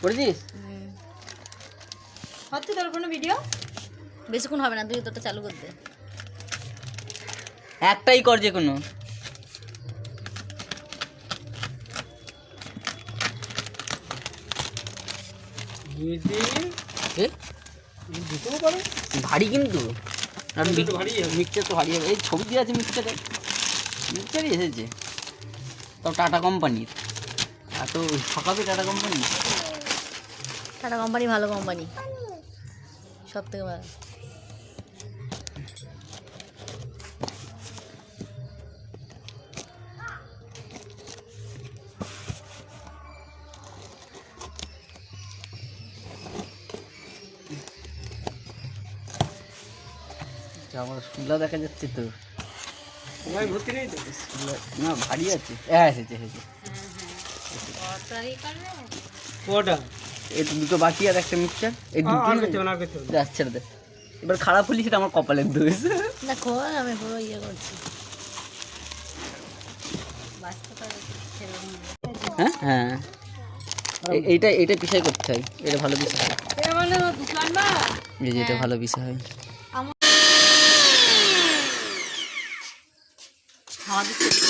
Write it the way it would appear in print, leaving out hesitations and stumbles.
করেছিস? হচ্ছে তোর কোনো ভিডিও? বেশিক্ষণ হবে না, তুই তোরটা চালু করতে। একটাই কর যে কোনো। ভারী কিন্তু মিক্সচার তো ভারী হবে। এই ছবি দিয়ে আছে মিক্সচারই এসেছে, তো টাটা কোম্পানির। এত সকালে টাটা কোম্পানি। টাটা কোম্পানি ভালো কোম্পানি, সব থেকে ভালো। আমার সুলা দেখা যাচ্ছে তো, ভর্তি নেই তো না, ভারী আছে। হ্যাঁ এসেছে। ওটা এই তো দুটো বাকি আর একটা মিক্সচার, এই দুটো যাচ্ছে রে। এবার খারাপ হলি সেটা আমার কপালের দোষ। দেখো আমি পুরো ইয়ে করছি। হ্যাঁ হ্যাঁ, এইটা পিসাই করতে হয়, এটা ভালো পিসা হয়। এই যে এটা ভালো পিসা হয়। আমাদের